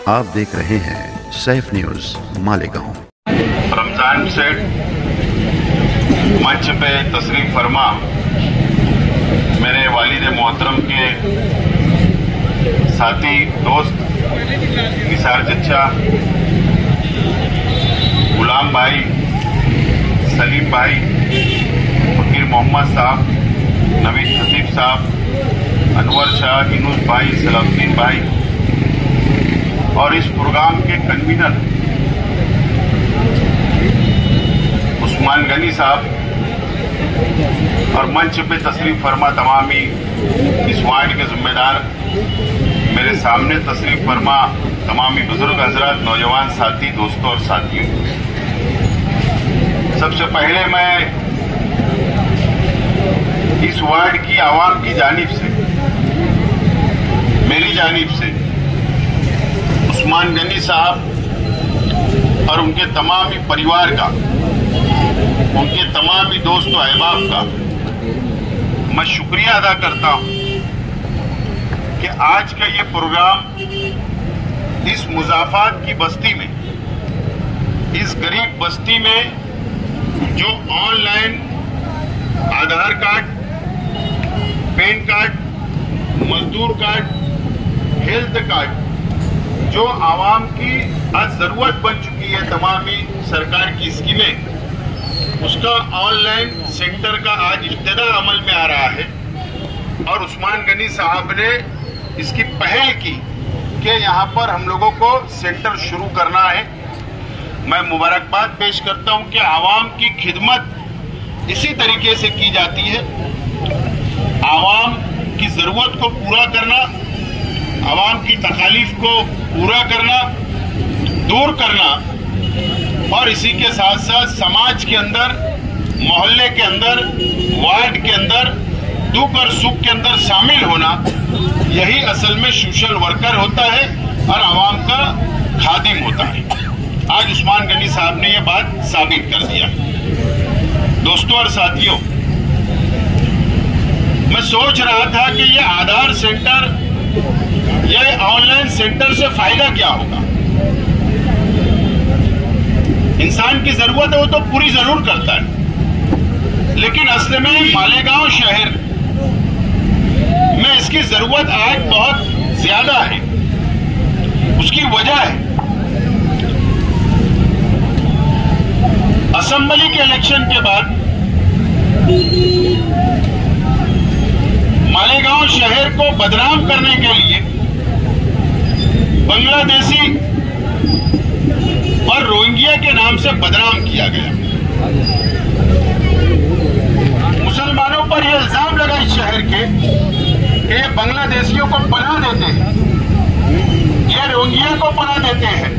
आप देख रहे हैं सैफ न्यूज मालेगांव। रमजान सेठ मंच पे तशरीफ फरमा मेरे वालिद मोहतरम के साथी दोस्त निसार चचा, गुलाम भाई, सलीम भाई, फकीर मोहम्मद साहब, नवीद खतीब साहब, अनवर शाह, इनूस भाई, सलाउद्दीन भाई और इस प्रोग्राम के कन्वीनर उस्मान गनी साहब और मंच पे तशरीफ फरमा तमामी इस वार्ड के जिम्मेदार, मेरे सामने तशरीफ फरमा तमामी बुजुर्ग हजरात, नौजवान साथी, दोस्तों और साथियों, सबसे पहले मैं इस वार्ड की आवाम की जानिब से, मेरी जानिब से उस्मान गनी साहब और उनके तमाम ही परिवार का, उनके तमाम ही दोस्त और अहबाब का मैं शुक्रिया अदा करता हूं कि आज का ये प्रोग्राम इस मुजाफात की बस्ती में, इस गरीब बस्ती में जो ऑनलाइन आधार कार्ड, पैन कार्ड, मजदूर कार्ड, हेल्थ कार्ड जो आवाम की आज जरूरत बन चुकी है, तमामी सरकार की स्कीमें, उसका ऑनलाइन सेंटर का आज इब्तिदा अमल में आ रहा है और उस्मान गनी साहब ने इसकी पहल की कि यहाँ पर हम लोगों को सेंटर शुरू करना है। मैं मुबारकबाद पेश करता हूँ कि आवाम की खिदमत इसी तरीके से की जाती है। आवाम की जरूरत को पूरा करना, आवाम की तकालीफ को पूरा करना, दूर करना और इसी के साथ साथ समाज के अंदर, मोहल्ले के अंदर, वार्ड के अंदर दुख और सुख के अंदर शामिल होना, यही असल में सोशल वर्कर होता है और आवाम का खादिम होता है। आज उस्मान गनी साहब ने यह बात साबित कर दिया। दोस्तों और साथियों, मैं सोच रहा था कि ये आधार सेंटर, यह ऑनलाइन सेंटर से फायदा क्या होगा। इंसान की जरूरत है वो तो पूरी जरूर करता है, लेकिन असल में मालेगांव शहर में इसकी जरूरत आज बहुत ज्यादा है। उसकी वजह है असेंबली के इलेक्शन के बाद मालेगांव शहर को बदनाम करने के लिए बांग्लादेशी और रोहिंग्या के नाम से बदनाम किया गया। मुसलमानों पर यह इल्जाम लगा इस शहर के कि ये बांग्लादेशियों को पनाह देते हैं, ये रोहिंग्या को पनाह देते हैं,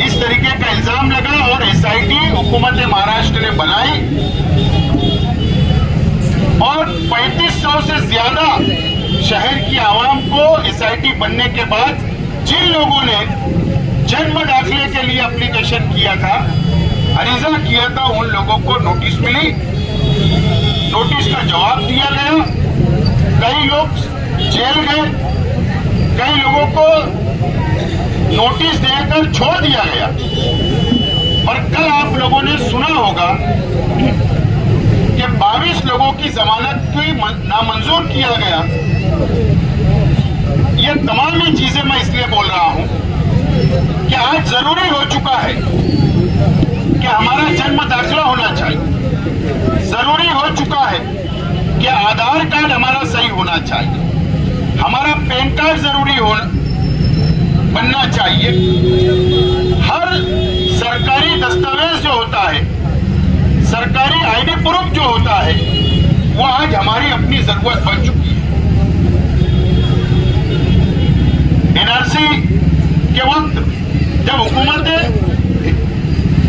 इस तरीके का इल्जाम लगा और एसआईटी हुकूमत महाराष्ट्र ने बनाई और 3500 से ज्यादा शहर की आवाम को एसआईटी बनने के बाद जिन लोगों ने जन्म दाखिले के लिए एप्लीकेशन किया था, अरीजा किया था, उन लोगों को नोटिस मिली, नोटिस का जवाब दिया गया, कई लोग जेल गए, कई लोगों को नोटिस देकर छोड़ दिया गया। और कल आप लोगों ने सुना होगा कि 22 लोगों की जमानत की नामंजूर किया गया। ये तमाम ही चीजें मैं इसलिए बोल रहा हूं कि आज जरूरी हो चुका है कि हमारा जन्म दाखिला होना चाहिए, जरूरी हो चुका है कि आधार कार्ड हमारा सही होना चाहिए, हमारा पैन कार्ड जरूरी बनना चाहिए। हर सरकारी दस्तावेज जो होता है, सरकारी आईडी प्रूफ जो होता है, वो आज हमारी अपनी जरूरत बन चुकी है। एनआरसी के वक्त जब हुकूमत,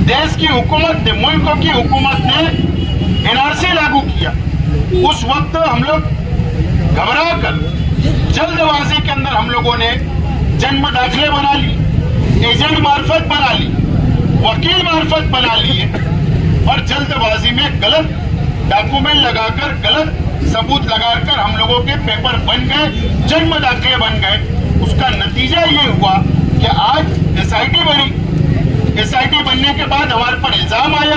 देश की हुकूमत ने, मुल्कों की हुकूमत ने एनआरसी लागू किया, उस वक्त हम लोग घबरा कर जल्दबाजी के अंदर हम लोगों ने जन्म दाखिले बना ली, एजेंट मार्फत बना ली, वकील मार्फत बना लिए और जल्दबाजी में गलत डॉक्यूमेंट लगाकर, गलत सबूत लगाकर हम लोगों के पेपर बन गए, जन्म दाखिले बन गए। उसका नतीजा ये हुआ SIT बनने के बाद हमारे पर इल्जाम आया,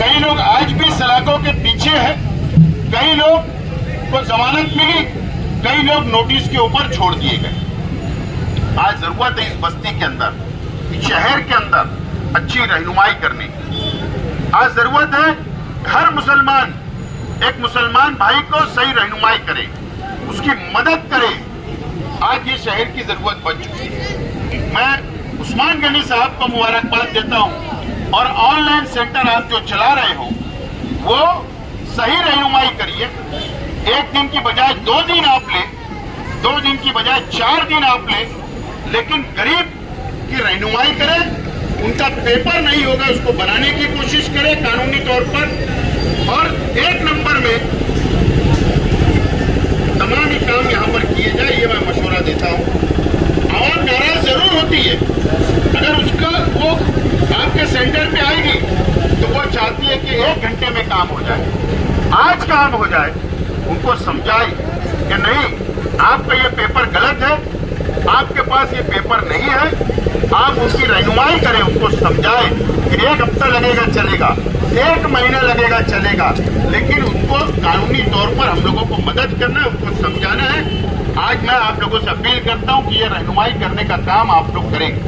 कई लोग आज भी सलाखों के पीछे है, कई लोग को जमानत मिली, कई लोग नोटिस के ऊपर छोड़ दिए गए। आज जरूरत है इस बस्ती के अंदर, शहर के अंदर अच्छी रहनुमाई करने की। आज जरूरत है हर मुसलमान एक मुसलमान भाई को सही रहनुमाई करे, उसकी मदद करे। आज ये शहर की जरूरत बन चुकी है। मैं उस्मान गनी साहब को मुबारकबाद देता हूं और ऑनलाइन सेंटर आप जो चला रहे हो वो सही रहनुमाई करिए। एक दिन की बजाय 2 दिन आप ले, 2 दिन की बजाय 4 दिन आप ले, लेकिन गरीब की रहनुमाई करें। उनका पेपर नहीं होगा उसको बनाने की कोशिश करें कानूनी तौर पर, और 1 नंबर में तमाम ही काम यहाँ पर किए जाए, ये मैं मशवरा देता हूँ। आवाम नाराज जरूर होती है, अगर उसका वो आपके सेंटर पे आएगी तो वो चाहती है कि 1 घंटे में काम हो जाए, आज काम हो जाए। उनको समझाए कि नहीं, आपका ये पेपर गलत है, आपके पास ये पेपर नहीं है। आप उनकी रहनुमाई करें, उनको समझाएं कि 1 हफ्ता लगेगा चलेगा, 1 महीना लगेगा चलेगा, लेकिन उनको कानूनी तौर पर हम लोगों को मदद करना है, उनको समझाना है। आज मैं आप लोगों से अपील करता हूं कि ये रहनुमाई करने का काम आप लोग करेंगे।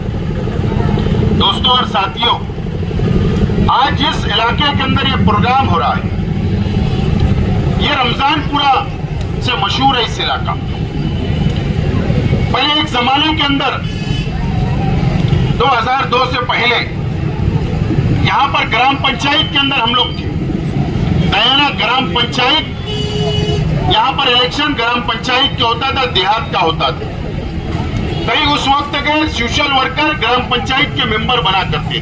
दोस्तों और साथियों, आज जिस इलाके के अंदर ये प्रोग्राम हो रहा है, ये रमजानपुरा से मशहूर है इस इलाका। पहले एक जमाने के अंदर 2002 से पहले यहां पर ग्राम पंचायत के अंदर हम लोग थे। दयाना ग्राम पंचायत, यहां पर इलेक्शन ग्राम पंचायत का होता था, देहात का होता था। कई उस वक्त के सोशल वर्कर ग्राम पंचायत के मेंबर बना करते थे।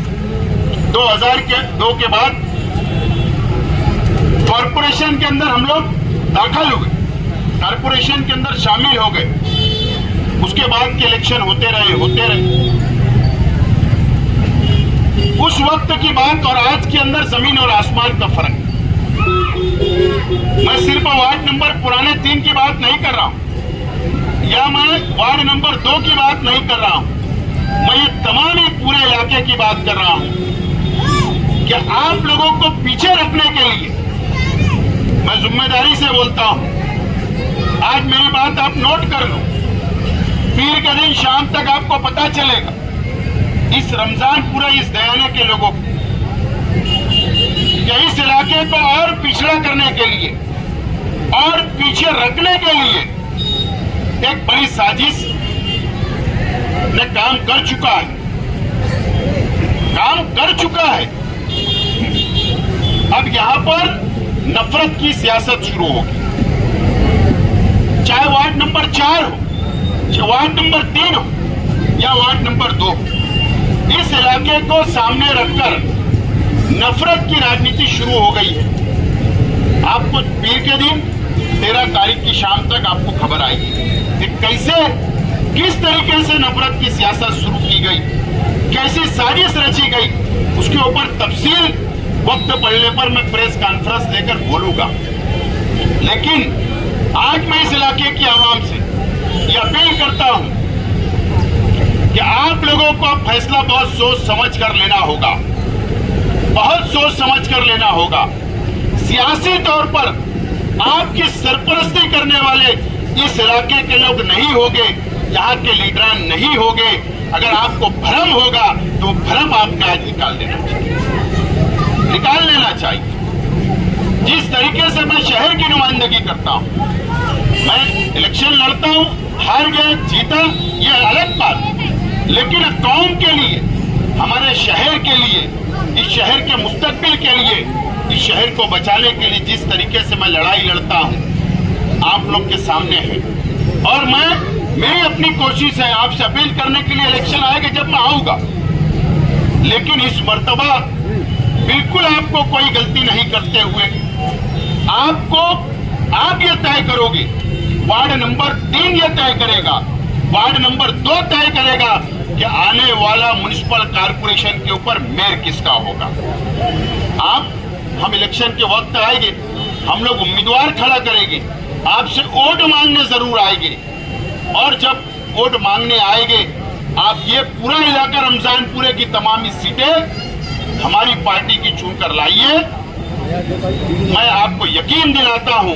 2002 के बाद कॉरपोरेशन के अंदर हम लोग दाखिल हुए, कॉरपोरेशन के अंदर शामिल हो गए। उसके बाद के इलेक्शन होते रहे। उस वक्त की बात और आज के अंदर जमीन और आसमान का फर्क। मैं सिर्फ वार्ड नंबर पुराने 3 की बात नहीं कर रहा हूं, या मैं वार्ड नंबर 2 की बात नहीं कर रहा हूं, मैं ये तमाम ही पूरे इलाके की बात कर रहा हूं कि आप लोगों को पीछे रखने के लिए मैं जिम्मेदारी से बोलता हूं। आज मेरी बात आप नोट कर लो, पीर के दिन शाम तक आपको पता चलेगा इस रमजानपुरा, इस दयाने के लोगों को, कि इस इलाके को और पिछड़ा करने के लिए और पीछे रखने के लिए एक बड़ी साजिश ने काम कर चुका है। अब यहां पर नफरत की सियासत शुरू होगी, चाहे वार्ड नंबर 4 हो, चाहे वार्ड नंबर 3 हो या वार्ड नंबर 2। इस इलाके को सामने रखकर नफरत की राजनीति शुरू हो गई है। आपको पीर के दिन 13 तारीख की शाम तक आपको खबर आएगी कि कैसे, किस तरीके से नफरत की सियासत शुरू की गई, कैसी साजिश रची गई। उसके ऊपर तफसील वक्त पड़ने पर मैं प्रेस कॉन्फ्रेंस लेकर बोलूंगा। लेकिन आज मैं इस इलाके की आवाम से ये अपील करता हूं कि आप लोगों को फैसला बहुत सोच समझ कर लेना होगा, बहुत सोच समझ कर लेना होगा। सियासी तौर पर आपकी सरपरस्ती करने वाले इस इलाके के लोग नहीं होंगे, यहाँ के लीडरान नहीं होंगे। अगर आपको भ्रम होगा तो भ्रम आपका आज निकाल लेना चाहिए। जिस तरीके से मैं शहर की नुमाइंदगी करता हूं, मैं इलेक्शन लड़ता हूं, हार गया जीता ये अलग बात, लेकिन कौम के लिए, हमारे शहर के लिए, इस शहर के मुस्तकबिल के लिए, इस शहर को बचाने के लिए जिस तरीके से मैं लड़ाई लड़ता हूं आप लोग के सामने है। और मेरी अपनी कोशिश है आपसे अपील करने के लिए, इलेक्शन आएगा जब मैं आऊंगा, लेकिन इस मर्तबा बिल्कुल आपको कोई गलती नहीं करते हुए आप ये तय करोगे, वार्ड नंबर 3 ये तय करेगा, वार्ड नंबर 2 तय करेगा कि आने वाला म्युनिसिपल कॉर्पोरेशन के ऊपर मेयर किसका होगा। हम इलेक्शन के वक्त आएंगे, हम लोग उम्मीदवार खड़ा करेंगे, आपसे वोट मांगने जरूर आएंगे, और जब वोट मांगने आएंगे आप ये पूरा इलाका रमजानपुरे की तमाम सीटें हमारी पार्टी की चुनकर लाइए। मैं आपको यकीन दिलाता हूं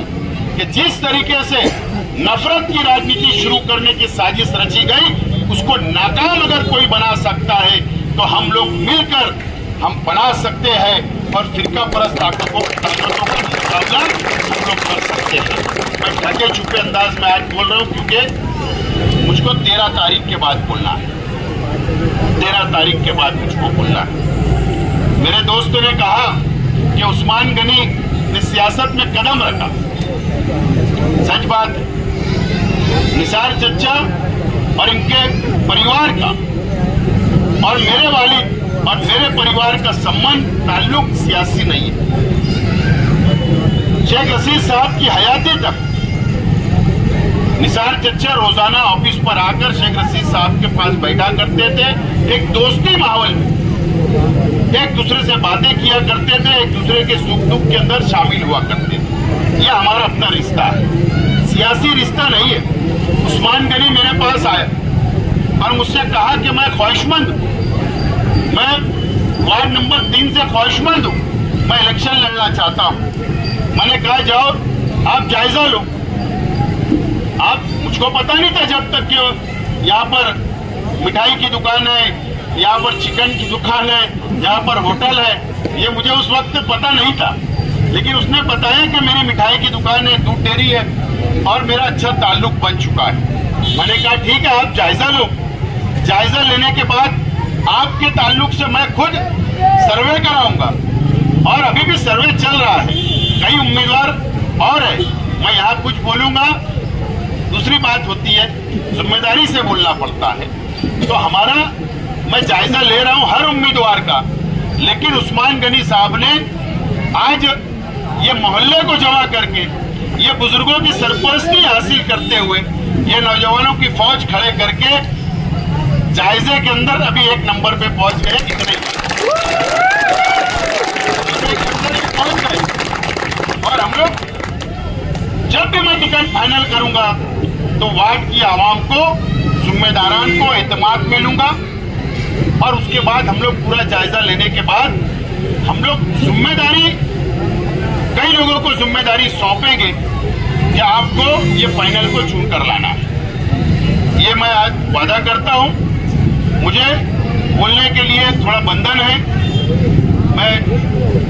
कि जिस तरीके से नफरत की राजनीति शुरू करने की साजिश रची गई, उसको नाकाम अगर कोई बना सकता है तो हम लोग मिलकर हम बना सकते हैं और फिरका परस्त ताकतों का मुकाबला हम लोग कर सकते हैं। मैं ढके छुपे अंदाज में आज बोल रहा हूं क्योंकि मुझको 13 तारीख के बाद बोलना है। 13 तारीख के बाद मुझको बोलना है। मेरे दोस्तों ने कहा कि उस्मान गनी ने सियासत में कदम रखा। सच बात है। निसार चचा और इनके परिवार का और मेरे वालिद और मेरे परिवार का संबंध ताल्लुक सियासी नहीं है। शेख रशीद साहब की हयाती तक निसार चचा रोजाना ऑफिस पर आकर शेख रशीद साहब के पास बैठा करते थे। एक दोस्ती माहौल में एक दूसरे से बातें किया करते थे, एक दूसरे के सुख दुख के अंदर शामिल हुआ करते थे। यह हमारा अपना रिश्ता है, सियासी रिश्ता नहीं है। उस्मान गनी मेरे पास आया और मुझसे कहा कि मैं ख्वाहिशमंद हूं, मैं वार्ड नंबर 3 से ख्वाहिशमंद हूं, मैं इलेक्शन लड़ना चाहता हूं। मैंने कहा जाओ आप जायजा लो। आप मुझको पता नहीं था जब तक कि यहाँ पर मिठाई की दुकान है, यहाँ पर चिकन की दुकान है, यहाँ पर होटल है, ये मुझे उस वक्त पता नहीं था। लेकिन उसने बताया कि मेरी मिठाई की दुकान है, दूध डेयरी है और मेरा अच्छा ताल्लुक बन चुका है। मैंने कहा ठीक है आप जायजा लो। जायजा लेने के बाद आपके ताल्लुक से मैं खुद सर्वे कराऊंगा और अभी भी सर्वे चल रहा है, कई उम्मीदवार और है। मैं यहाँ कुछ बोलूंगा, दूसरी बात होती है जिम्मेदारी से बोलना पड़ता है। तो हमारा मैं जायजा ले रहा हूं हर उम्मीदवार का, लेकिन उस्मान गनी साहब ने आज ये मोहल्ले को जमा करके ये बुजुर्गों की सरपरस्ती हासिल करते हुए ये नौजवानों की फौज खड़े करके जायजे के अंदर अभी 1 नंबर पे पहुंच गए। इतने पहुंच गए और हम लोग जब भी मैं टिकट फाइनल करूंगा तो वार्ड की आवाम को, जिम्मेदारान को एतमाद मिलूंगा और उसके बाद हम लोग पूरा जायजा लेने के बाद हम लोग जिम्मेदारी, कई लोगों को जिम्मेदारी सौंपेंगे कि आपको ये फाइनल को चुन कर लाना है। ये मैं आज वादा करता हूं। मुझे बोलने के लिए थोड़ा बंधन है, मैं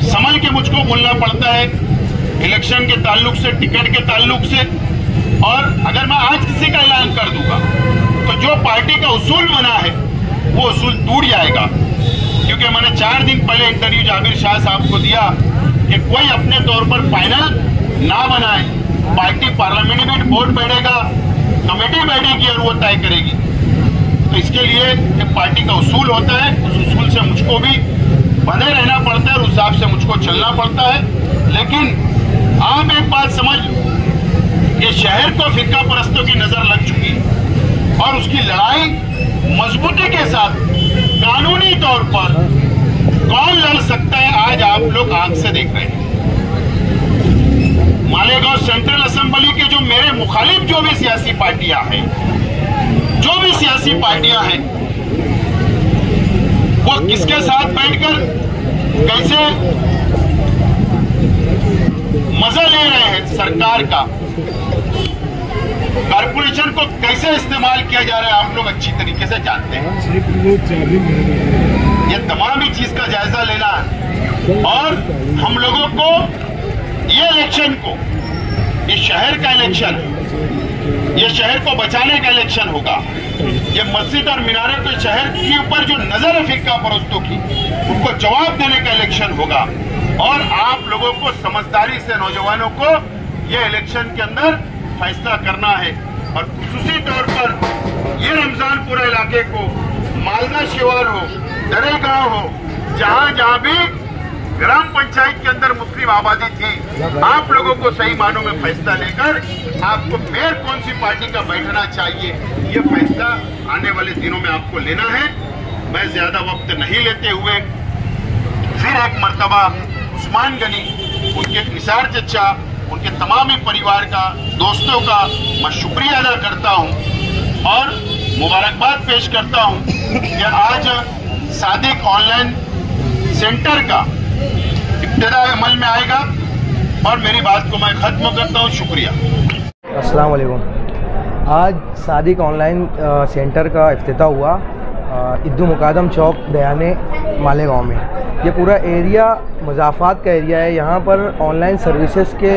संभल के मुझको बोलना पड़ता है इलेक्शन के ताल्लुक से, टिकट के ताल्लुक से। और अगर मैं आज किसी का ऐलान कर दूंगा तो जो पार्टी का उसूल बना है वो उसूल टूट जाएगा। क्योंकि मैंने 4 दिन पहले इंटरव्यू जाबिर शाह साहब को दिया कि कोई अपने तौर पर फाइनल ना बनाए, पार्टी पार्लियामेंट बोर्ड बैठेगा, कमेटी बैठेगी और वो तय करेगी। तो इसके लिए एक पार्टी का उसूल होता है, उस उसूल से मुझको भी बंधे रहना पड़ता है और उस हिसाब से मुझको चलना पड़ता है। लेकिन आप एक बात समझ लो कि शहर को फिरका परस्तों की नजर लग चुकी है और उसकी लड़ाई मजबूती के साथ कानूनी तौर पर कौन लड़ सकता है आज आप लोग आंख से देख रहे हैं। मालेगांव सेंट्रल असेंबली के जो मेरे मुखालिफ जो भी सियासी पार्टियां हैं, जो भी सियासी पार्टियां हैं, वो किसके साथ बैठकर कैसे मजा ले रहे हैं सरकार का, कारपोरेशन को कैसे इस्तेमाल किया जा रहा है, आप लोग अच्छी तरीके से जानते हैं। ये तमाम ही चीज का जायजा लेना है और हम लोगों को ये इलेक्शन को, ये शहर का इलेक्शन है, ये शहर को बचाने का इलेक्शन होगा। ये मस्जिद और मीनारों के शहर के ऊपर जो नजर है फिरका परस्तों की, उनको जवाब देने का इलेक्शन होगा। और आप लोगों को समझदारी से, नौजवानों को ये इलेक्शन के अंदर फैसला करना है। और खुसूसी तौर पर ये रमजानपुरा इलाके को, मालदा शिवार हो, दरेगांव हो, जहां जहां भी ग्राम पंचायत के अंदर मुस्लिम आबादी थी, आप लोगों को सही मानों में फैसला लेकर आपको मेयर कौन सी पार्टी का बैठना चाहिए, ये फैसला आने वाले दिनों में आपको लेना है। मैं ज्यादा वक्त नहीं लेते हुए फिर एक मर्तबा उस्मान गनी, उनके निसार चचा, उनके तमाम ही परिवार का, दोस्तों का मैं शुक्रिया अदा करता हूं और मुबारकबाद पेश करता हूं कि आज सादिक ऑनलाइन सेंटर का इब्तिदा अमल में आएगा और मेरी बात को मैं ख़त्म करता हूं। शुक्रिया। अस्सलाम वालेकुम। आज सादिक ऑनलाइन सेंटर का इफ्तिताह हुआ इद्दू मुकादम चौक दयाने मालेगांव में। ये पूरा एरिया मुज़ाफ़ात का एरिया है। यहाँ पर ऑनलाइन सर्विसेज के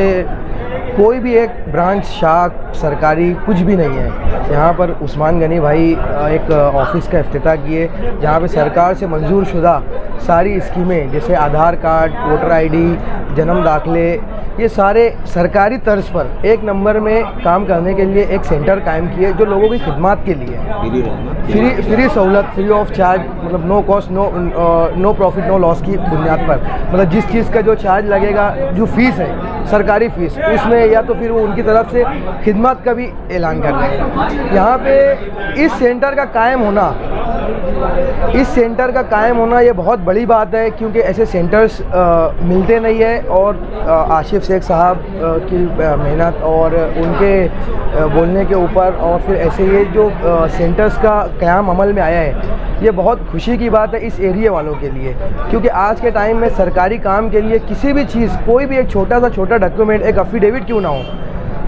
कोई भी एक ब्रांच शाख सरकारी कुछ भी नहीं है। यहाँ पर उस्मान गनी भाई एक ऑफ़िस का इफ्तिताह किए जहाँ पे सरकार से मंजूर शुदा सारी स्कीमें जैसे आधार कार्ड, वोटर आईडी, जन्म दाखिले, ये सारे सरकारी तर्ज पर एक नंबर में काम करने के लिए एक सेंटर कायम किए जो लोगों की खिदमत के लिए फ्री सहूलत, फ्री ऑफ चार्ज, मतलब no cost no profit no loss की बुनियाद पर, मतलब जिस चीज़ का जो चार्ज लगेगा, जो फ़ीस है सरकारी फ़ीस, उसमें या तो फिर वो उनकी तरफ से खिदमत का भी ऐलान कर रहे हैं। यहाँ पे इस सेंटर का कायम होना ये बहुत बड़ी बात है, क्योंकि ऐसे सेंटर्स मिलते नहीं है। और आशिफ शेख साहब की मेहनत और उनके बोलने के ऊपर और फिर ऐसे ये जो सेंटर्स का क़याम अमल में आया है, ये बहुत खुशी की बात है इस एरिया वालों के लिए, क्योंकि आज के टाइम में सरकारी काम के लिए किसी भी चीज़, कोई भी एक छोटा डॉक्यूमेंट, एक अफिडेविट क्यों ना हो,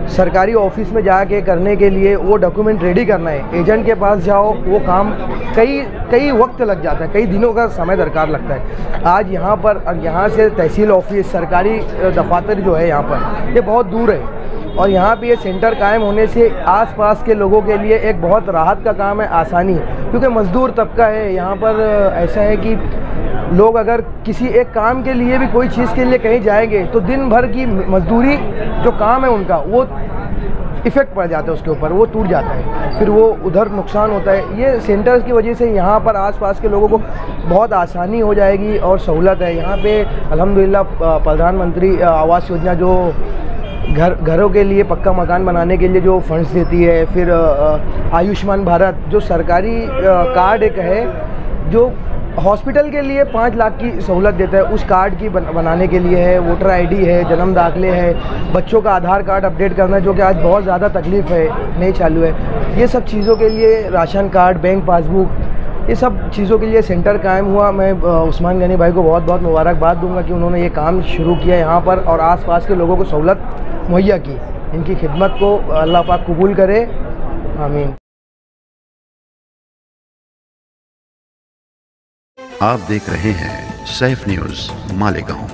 सरकारी ऑफिस में जाके करने के लिए वो डॉक्यूमेंट रेडी करना है, एजेंट के पास जाओ, वो काम कई वक्त लग जाता है, कई दिनों का समय दरकार लगता है। आज यहाँ पर, यहाँ से तहसील ऑफिस, सरकारी दफातर जो है यहाँ पर, ये बहुत दूर है। और यहाँ पे ये सेंटर कायम होने से आसपास के लोगों के लिए एक बहुत राहत का काम है, आसानी, क्योंकि मज़दूर तबका है यहाँ पर। ऐसा है कि लोग अगर किसी एक काम के लिए भी, कोई चीज़ के लिए कहीं जाएंगे तो दिन भर की मजदूरी जो काम है उनका, वो इफ़ेक्ट पड़ जाता है उसके ऊपर, वो टूट जाता है, फिर वो उधर नुकसान होता है। ये सेंटर्स की वजह से यहाँ पर आसपास के लोगों को बहुत आसानी हो जाएगी और सहूलत है। यहाँ पे अल्हम्दुलिल्लाह प्रधानमंत्री आवास योजना जो घरों के लिए पक्का मकान बनाने के लिए जो फंड्स देती है, फिर आयुष्मान भारत जो सरकारी कार्ड एक है जो हॉस्पिटल के लिए 5 लाख की सहूलत देता है, उस कार्ड की बनाने के लिए है। वोटर आईडी है, जन्म दाखिले है, बच्चों का आधार कार्ड अपडेट करना जो कि आज बहुत ज़्यादा तकलीफ़ है, नहीं चालू है। ये सब चीज़ों के लिए राशन कार्ड, बैंक पासबुक, ये सब चीज़ों के लिए सेंटर कायम हुआ। मैं उस्मान गनी भाई को बहुत बहुत मुबारकबाद दूंगा कि उन्होंने ये काम शुरू किया यहाँ पर और आसपास के लोगों को सहूलत मुहैया की। इनकी खिदमत को अल्लाह पाक कबूल करे, आमीन। आप देख रहे हैं सैफ न्यूज़ मालेगांव।